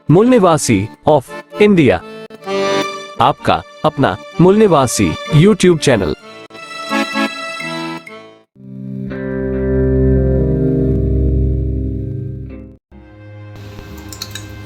मूल निवासी of India, आपका अपना मूल निवासी यूट्यूब चैनल।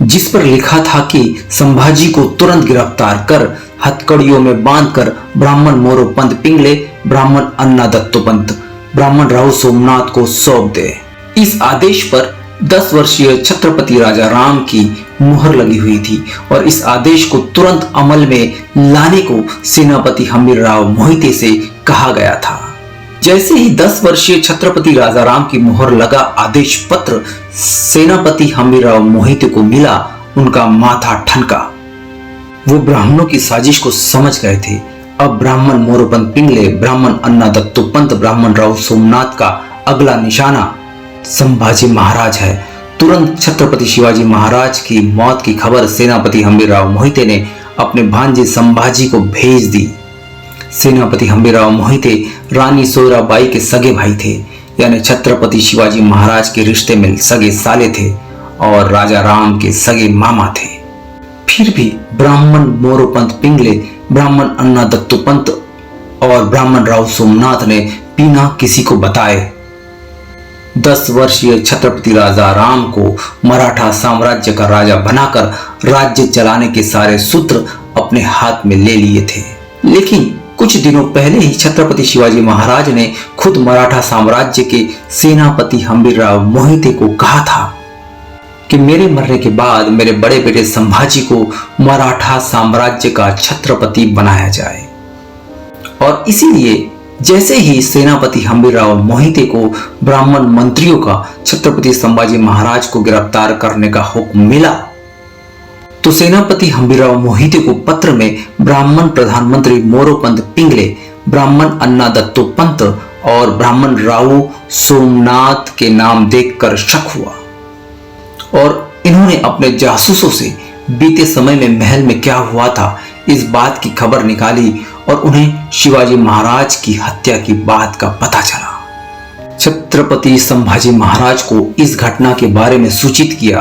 जिस पर लिखा था कि संभाजी को तुरंत गिरफ्तार कर हथकड़ियों में बांधकर ब्राह्मण मोरोपंत पिंगले, ब्राह्मण अन्ना दत्तोपंत, ब्राह्मण राव सोमनाथ को सौंप दे। इस आदेश पर 10 वर्षीय छत्रपति राजा राम की मुहर लगी हुई थी और इस आदेश को तुरंत अमल में लाने को सेनापति हम्बीरराव मोहिते से कहा गया था। जैसे ही 10 वर्षीय छत्रपति राजा राम की मुहर लगा आदेश पत्र सेनापति हम्बीरराव मोहिते को मिला, उनका माथा ठनका। वो ब्राह्मणों की साजिश को समझ गए थे। अब ब्राह्मण मोरोपंत पिंगले, ब्राह्मण अन्ना दत्तोपंत, ब्राह्मण राव सोमनाथ का अगला निशाना संभाजी महाराज है। तुरंत छत्रपति शिवाजी महाराज की मौत की खबर सेनापति हम्बीरराव मोहिते ने अपने भांजे संभाजी को भेज दी। सेनापति हम्बीरराव मोहिते रानी सोयराबाई के सगे भाई थे, यानी छत्रपति शिवाजी महाराज के रिश्ते में सगे साले थे और राजा राम के सगे मामा थे। फिर भी ब्राह्मण मोरोपंत पिंगले, ब्राह्मण अन्ना दत्तोपंत और ब्राह्मण राव सोमनाथ ने बिना किसी को बताए 10 वर्षीय छत्रपति राजा राम को मराठा साम्राज्य का राजा बनाकर राज्य चलाने के सारे सूत्र अपने हाथ में ले लिए थे। लेकिन कुछ दिनों पहले ही छत्रपति शिवाजी महाराज ने खुद मराठा साम्राज्य के सेनापति हम्बीरराव मोहिते को कहा था कि मेरे मरने के बाद मेरे बड़े बेटे संभाजी को मराठा साम्राज्य का छत्रपति बनाया जाए। और इसीलिए जैसे ही सेनापति हम्बीरराव मोहिते को ब्राह्मण मंत्रियों का छत्रपति संभाजी महाराज को गिरफ्तार करने का हुक्म मिला, तो सेनापति हम्बीरराव मोहिते को पत्र में ब्राह्मण प्रधानमंत्री मोरोपंत पिंगले, ब्राह्मण अन्ना दत्तोपंत और ब्राह्मण राव सोमनाथ के नाम देखकर शक हुआ और इन्होंने अपने जासूसों से बीते समय में महल में क्या हुआ था इस बात की खबर निकाली और उन्हें शिवाजी महाराज की हत्या की बात का पता चला। छत्रपति संभाजी महाराज को इस घटना के बारे में सूचित किया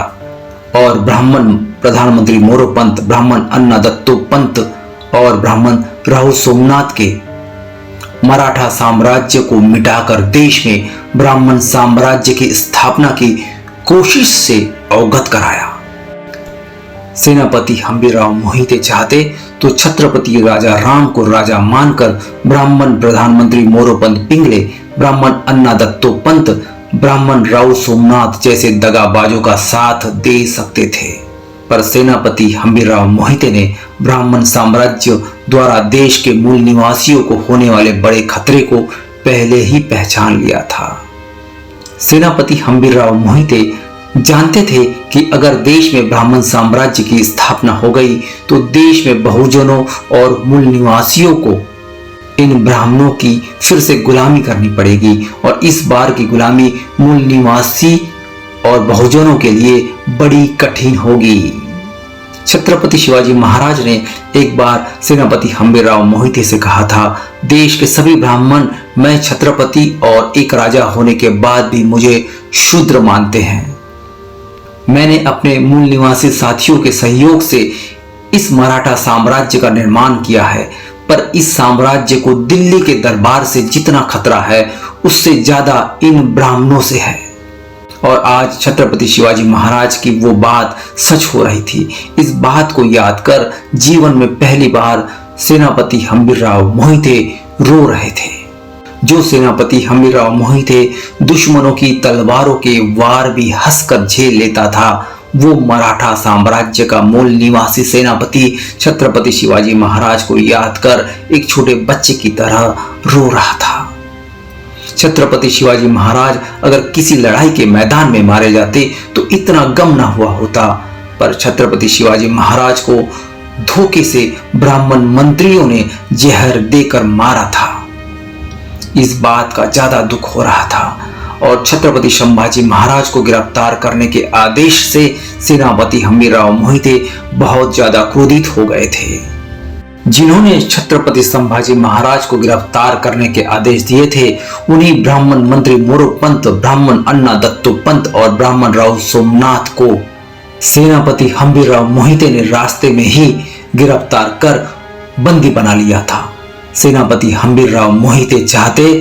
और ब्राह्मण प्रधानमंत्री मोरोपंत, ब्राह्मण अन्ना दत्तोपंत और ब्राह्मण राव सोमनाथ के मराठा साम्राज्य को मिटाकर देश में ब्राह्मण साम्राज्य की स्थापना की कोशिश से अवगत कराया। सेनापति हम्बीरराव मोहिते चाहते तो छत्रपति राजा राम को राजा मानकर ब्राह्मण प्रधानमंत्री मोरोपंत पिंगले, ब्राह्मण अन्ना दत्तोपंत, ब्राह्मण राव सोमनाथ जैसे दगाबाजों का साथ दे सकते थे, पर सेनापति हम्बीरराव मोहिते ने ब्राह्मण साम्राज्य द्वारा देश के मूल निवासियों को होने वाले बड़े खतरे को पहले ही पहचान लिया था। सेनापति हम्बीरराव मोहिते जानते थे कि अगर देश में ब्राह्मण साम्राज्य की स्थापना हो गई तो देश में बहुजनों और मूल निवासियों को इन ब्राह्मणों की फिर से गुलामी करनी पड़ेगी और इस बार की गुलामी मूल निवासी और बहुजनों के लिए बड़ी कठिन होगी। छत्रपति शिवाजी महाराज ने एक बार सेनापति हम्बीरराव मोहिते से कहा था, देश के सभी ब्राह्मण मैं छत्रपति और एक राजा होने के बाद भी मुझे शूद्र मानते हैं। मैंने अपने मूल निवासी साथियों के सहयोग से इस मराठा साम्राज्य का निर्माण किया है, पर इस साम्राज्य को दिल्ली के दरबार से जितना खतरा है उससे ज्यादा इन ब्राह्मणों से है। और आज छत्रपति शिवाजी महाराज की वो बात सच हो रही थी। इस बात को याद कर जीवन में पहली बार सेनापति हम्बीरराव मोहिते रो रहे थे। जो सेनापति हम्बीरराव मोहिते दुश्मनों की तलवारों के वार भी हंसकर झेल लेता था, वो मराठा साम्राज्य का मूल निवासी सेनापति छत्रपति शिवाजी महाराज को याद कर एक छोटे बच्चे की तरह रो रहा था। छत्रपति शिवाजी महाराज अगर किसी लड़ाई के मैदान में मारे जाते तो इतना गम ना हुआ होता, पर छत्रपति शिवाजी महाराज को धोखे से ब्राह्मण मंत्रियों ने जहर देकर मारा था। इस बात का ज्यादा दुख हो रहा था और छत्रपति संभाजी महाराज को गिरफ्तार करने के आदेश से सेनापति हम्बीरराव मोहिते बहुत ज्यादा क्रोधित हो गए थे। जिन्होंने छत्रपति संभाजी महाराज को गिरफ्तार करने के आदेश दिए थे उन्हीं ब्राह्मण मंत्री मोरोपंत, ब्राह्मण अन्ना दत्तोपंत और ब्राह्मण राव सोमनाथ को सेनापति हम्बीरराव मोहिते ने रास्ते में ही गिरफ्तार कर बंदी बना लिया था। सेनापति हम्बीरराव मोहिते चाहते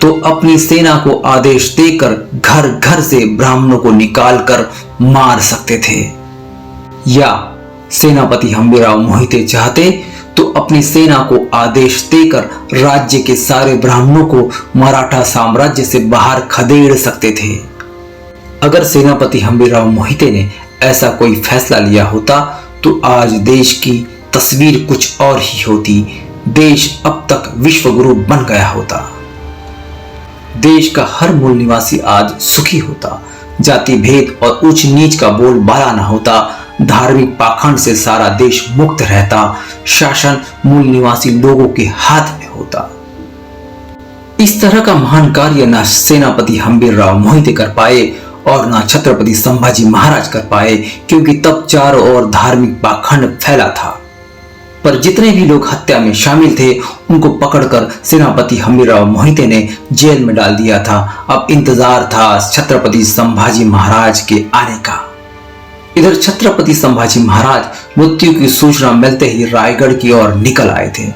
तो अपनी सेना को आदेश देकर घर घर से ब्राह्मणों को निकालकर मार सकते थे, या सेनापति हम्बीरराव मोहिते चाहते तो अपनी सेना को आदेश देकर राज्य के सारे ब्राह्मणों को मराठा साम्राज्य से बाहर खदेड़ सकते थे। अगर सेनापति हम्बीरराव मोहिते ने ऐसा कोई फैसला लिया होता तो आज देश की तस्वीर कुछ और ही होती। देश अब तक विश्व गुरु बन गया होता। देश का हर मूल निवासी आज सुखी होता। जाति भेद और ऊंच नीच का बोलबाला न होता। धार्मिक पाखंड से सारा देश मुक्त रहता। शासन मूल निवासी लोगों के हाथ में होता। इस तरह का महान कार्य न सेनापति हम्बीरराव मोहिते कर पाए और न छत्रपति संभाजी महाराज कर पाए, क्योंकि तब चारों ओर धार्मिक पाखंड फैला था। पर जितने भी लोग हत्या में शामिल थे उनको पकड़कर सेनापति हम्बीरराव मोहिते ने जेल में डाल दिया था। अब इंतजार था छत्रपति संभाजी महाराज के आने का। इधर छत्रपति संभाजी महाराज मृत्यु की सूचना मिलते ही रायगढ़ की ओर निकल आए थे।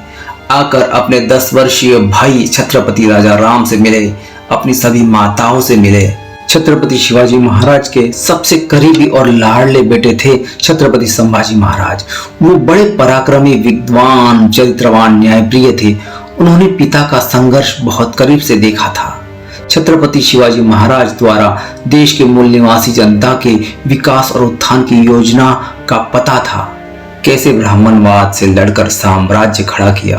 आकर अपने 10 वर्षीय भाई छत्रपति राजा राम से मिले, अपनी सभी माताओं से मिले। छत्रपति शिवाजी महाराज के सबसे करीबी और लाडले बेटे थे छत्रपति संभाजी महाराज। वो बड़े पराक्रमी, विद्वान, चरित्रवान, न्यायप्रिय थे। उन्होंने पिता का संघर्ष बहुत करीब से देखा था। छत्रपति शिवाजी महाराज द्वारा देश के मूल निवासी जनता के विकास और उत्थान की योजना का पता था। कैसे ब्राह्मणवाद से लड़कर साम्राज्य खड़ा किया,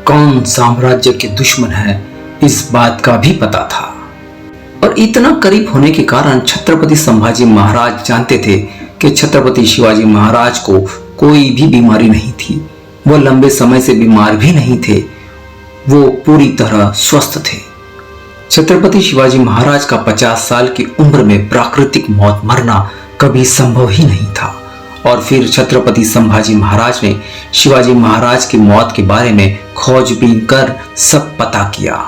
कौन साम्राज्य के दुश्मन है, इस बात का भी पता था। और इतना करीब होने के कारण छत्रपति संभाजी महाराज जानते थे कि छत्रपति शिवाजी महाराज को कोई भी बीमारी नहीं थी। वो लंबे समय से बीमार भी नहीं थे। वो पूरी तरह स्वस्थ थे। छत्रपति शिवाजी महाराज का 50 साल की उम्र में प्राकृतिक मौत मरना कभी संभव ही नहीं था। और फिर छत्रपति संभाजी महाराज ने शिवाजी महाराज की मौत के बारे में खोजबीन कर सब पता किया।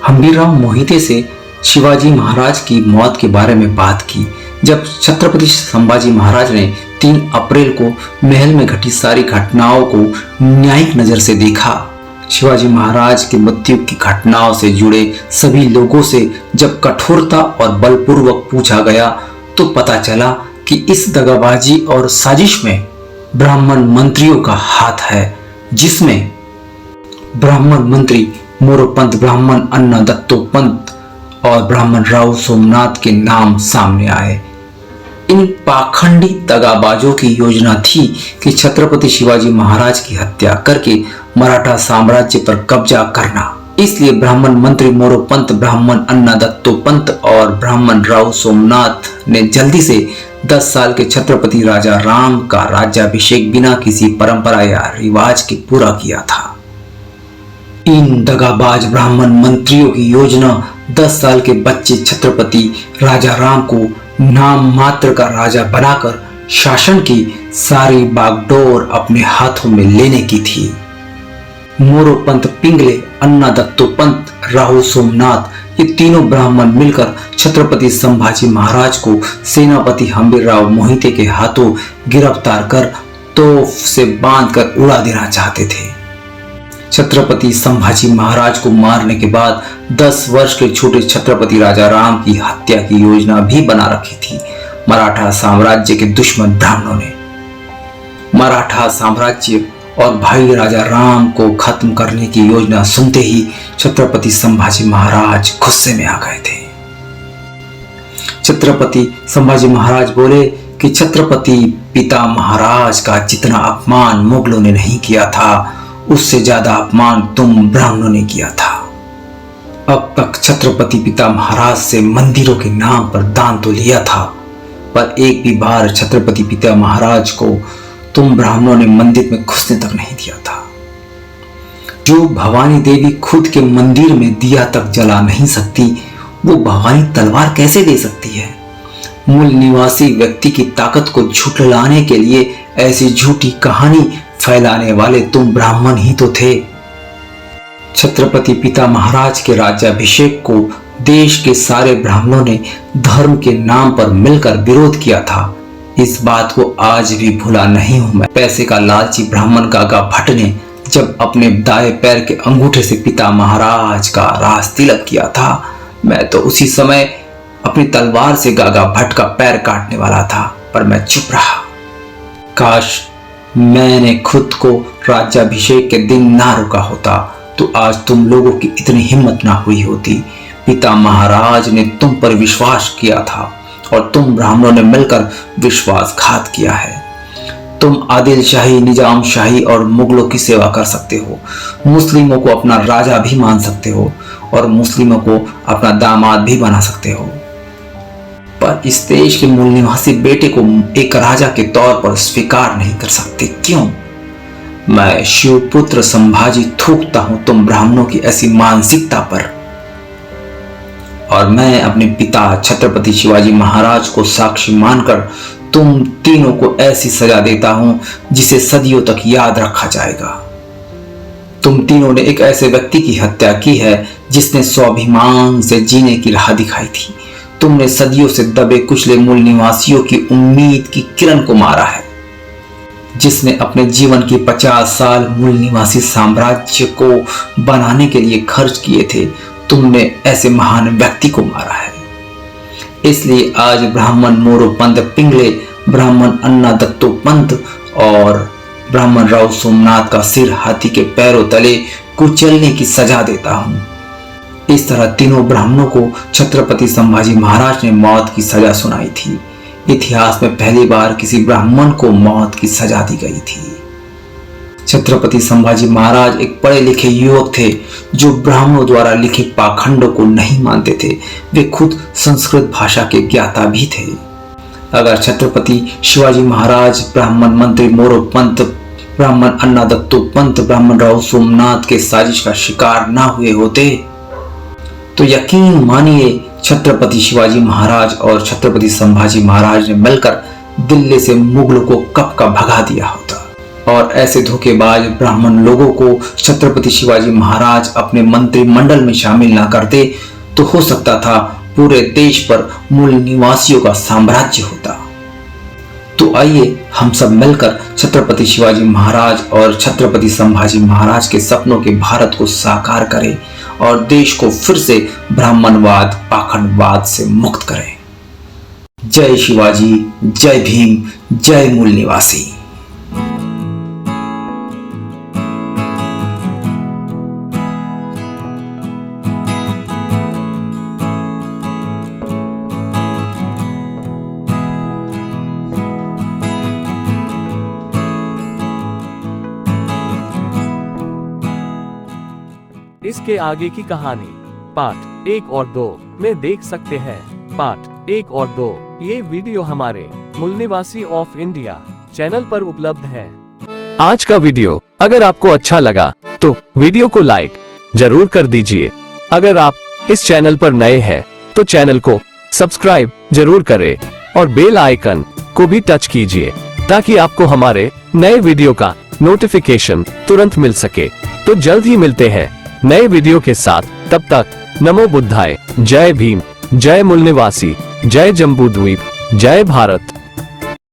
हम्बीरराव मोहिते से शिवाजी महाराज की मौत के बारे में बात की। जब छत्रपति संभाजी महाराज ने 3 अप्रैल को महल में घटी सारी घटनाओं को न्यायिक नजर से देखा, शिवाजी महाराज की मृत्यु की घटनाओं से जुड़े सभी लोगों से जब कठोरता और बलपूर्वक पूछा गया तो पता चला कि इस दगाबाजी और साजिश में ब्राह्मण मंत्रियों का हाथ है, जिसमें ब्राह्मण मंत्री मोरोपंत, ब्राह्मण अन्ना दत्तोपंत और ब्राह्मण राव सोमनाथ के नाम सामने आए। इन पाखंडी दगाबाजों की योजना थी कि छत्रपति शिवाजी महाराज की हत्या करके मराठा साम्राज्य पर कब्जा करना। इसलिए ब्राह्मण मंत्री मोरोपंत, ब्राह्मण अन्ना दत्तोपंत और ब्राह्मण राव सोमनाथ ने जल्दी से 10 साल के छत्रपति राजा राम का राज्याभिषेक बिना किसी परंपरा या रिवाज के पूरा किया था। इन दगाबाज ब्राह्मण मंत्रियों की योजना 10 साल के बच्चे छत्रपति राजा राम को नाम मात्र का राजा बनाकर शासन की सारी बागडोर अपने हाथों में लेने की थी। मोरोपंत पिंगले, अन्ना दत्तोपंत, राव सोमनाथ, ये तीनों ब्राह्मण मिलकर छत्रपति संभाजी महाराज को सेनापति हम्बीरराव मोहिते के हाथों गिरफ्तार कर तोफ से बांधकर उड़ा देना चाहते थे। छत्रपति संभाजी महाराज को मारने के बाद 10 वर्ष के छोटे छत्रपति राजा राम की हत्या की योजना भी बना रखी थी मराठा साम्राज्य के दुश्मन ब्राह्मणों ने। मराठा साम्राज्य और भाई राजा राम को खत्म करने की योजना सुनते ही छत्रपति संभाजी महाराज गुस्से में आ गए थे। छत्रपति संभाजी महाराज बोले कि छत्रपति पिता महाराज का जितना अपमान मुगलों ने नहीं किया था, उससे ज्यादा अपमान तुम ब्राह्मणों ने किया था। अब तक छत्रपति पिता महाराज से मंदिरों के नाम पर दान तो लिया था, पर एक भी बार छत्रपति पिता महाराज को तुम ब्राह्मणों ने मंदिर में घुसने तक नहीं दिया था। जो भवानी देवी खुद के मंदिर में दिया तक जला नहीं सकती, वो भवानी तलवार कैसे दे सकती है? मूल निवासी व्यक्ति की ताकत को झुठलाने के लिए ऐसी झूठी कहानी फैलाने वाले तुम ब्राह्मण ही तो थे। छत्रपति पिता महाराज के राज्याभिषेक को देश के सारे ब्राह्मणों ने धर्म के नाम पर मिलकर विरोध किया था। इस बात को आज भी भूला नहीं हूं मैं। पैसे का लालची ब्राह्मण गागा भट्ट ने जब अपने दाएं पैर के अंगूठे से पिता महाराज का राज तिलक किया था, मैं तो उसी समय अपनी तलवार से गागा भट्ट का पैर काटने वाला था, पर मैं चुप रहा। काश मैंने खुद को राज्याभिषेक के दिन ना रोका होता तो आज तुम लोगों की इतनी हिम्मत ना हुई होती। पिता महाराज ने तुम पर विश्वास किया था और तुम ब्राह्मणों ने मिलकर विश्वासघात किया है। तुम आदिल शाही, निजाम शाही और मुगलों की सेवा कर सकते हो, मुस्लिमों को अपना राजा भी मान सकते हो और मुस्लिमों को अपना दामाद भी बना सकते हो, पर इस देश के मूल निवासी बेटे को एक राजा के तौर पर स्वीकार नहीं कर सकते। क्यों? मैं शिवपुत्र संभाजी थूकता हूं तुम ब्राह्मणों की ऐसी मानसिकता पर, और मैं अपने पिता छत्रपति शिवाजी महाराज को साक्षी मानकर तुम तीनों को ऐसी सजा देता हूं जिसे सदियों तक याद रखा जाएगा। तुम तीनों ने एक ऐसे व्यक्ति की हत्या की है जिसने स्वाभिमान से जीने की राह दिखाई थी। तुमने सदियों से दबे कुचले मूल निवासियों की उम्मीद की किरण को मारा है, जिसने अपने जीवन की 50 साल मूल निवासी साम्राज्य को बनाने के लिए खर्च किए थे। तुमने ऐसे महान व्यक्ति को मारा है। इसलिए आज ब्राह्मण मोरोपंत पिंगले, ब्राह्मण अन्ना दत्तो पंत और ब्राह्मण राव सोमनाथ का सिर हाथी के पैरों तले कुचलने की सजा देता हूं। इस तरह तीनों ब्राह्मणों को छत्रपति संभाजी महाराज ने मौत की सजा सुनाई थी। इतिहास में पहली बार किसी ब्राह्मण को मौत की सजा दी गई थी। छत्रपति संभाजी महाराज एक पढ़े लिखे युवक थे जो ब्राह्मणों द्वारा लिखे पाखंडों को नहीं मानते थे। वे खुद संस्कृत भाषा के ज्ञाता भी थे। अगर छत्रपति शिवाजी महाराज ब्राह्मण मंत्री मोरोपंत, ब्राह्मण अन्ना दत्तो पंत, ब्राह्मण राव सोमनाथ के साजिश का शिकार ना हुए होते तो यकीन मानिए छत्रपति शिवाजी महाराज और छत्रपति संभाजी महाराज ने मिलकर दिल्ली से मुगलों को कब का भगा दिया होता। और ऐसे धोखेबाज ब्राह्मण लोगों को छत्रपति शिवाजी महाराज अपने मंत्रिमंडल में शामिल ना करते तो हो सकता था पूरे देश पर मूल निवासियों का साम्राज्य होता। तो आइए हम सब मिलकर छत्रपति शिवाजी महाराज और छत्रपति संभाजी महाराज के सपनों के भारत को साकार करें और देश को फिर से ब्राह्मणवाद, पाखंडवाद से मुक्त करें। जय शिवाजी, जय भीम, जय मूल निवासी। इसके आगे की कहानी पार्ट 1 और 2 में देख सकते हैं। पार्ट 1 और 2 ये वीडियो हमारे मूल निवासी ऑफ इंडिया चैनल पर उपलब्ध है। आज का वीडियो अगर आपको अच्छा लगा तो वीडियो को लाइक जरूर कर दीजिए। अगर आप इस चैनल पर नए हैं तो चैनल को सब्सक्राइब जरूर करें और बेल आइकन को भी टच कीजिए ताकि आपको हमारे नए वीडियो का नोटिफिकेशन तुरंत मिल सके। तो जल्द ही मिलते हैं नए वीडियो के साथ। तब तक नमो बुद्धाय, जय भीम, जय मूल निवासी, जय जम्बूद्वीप, जय भारत।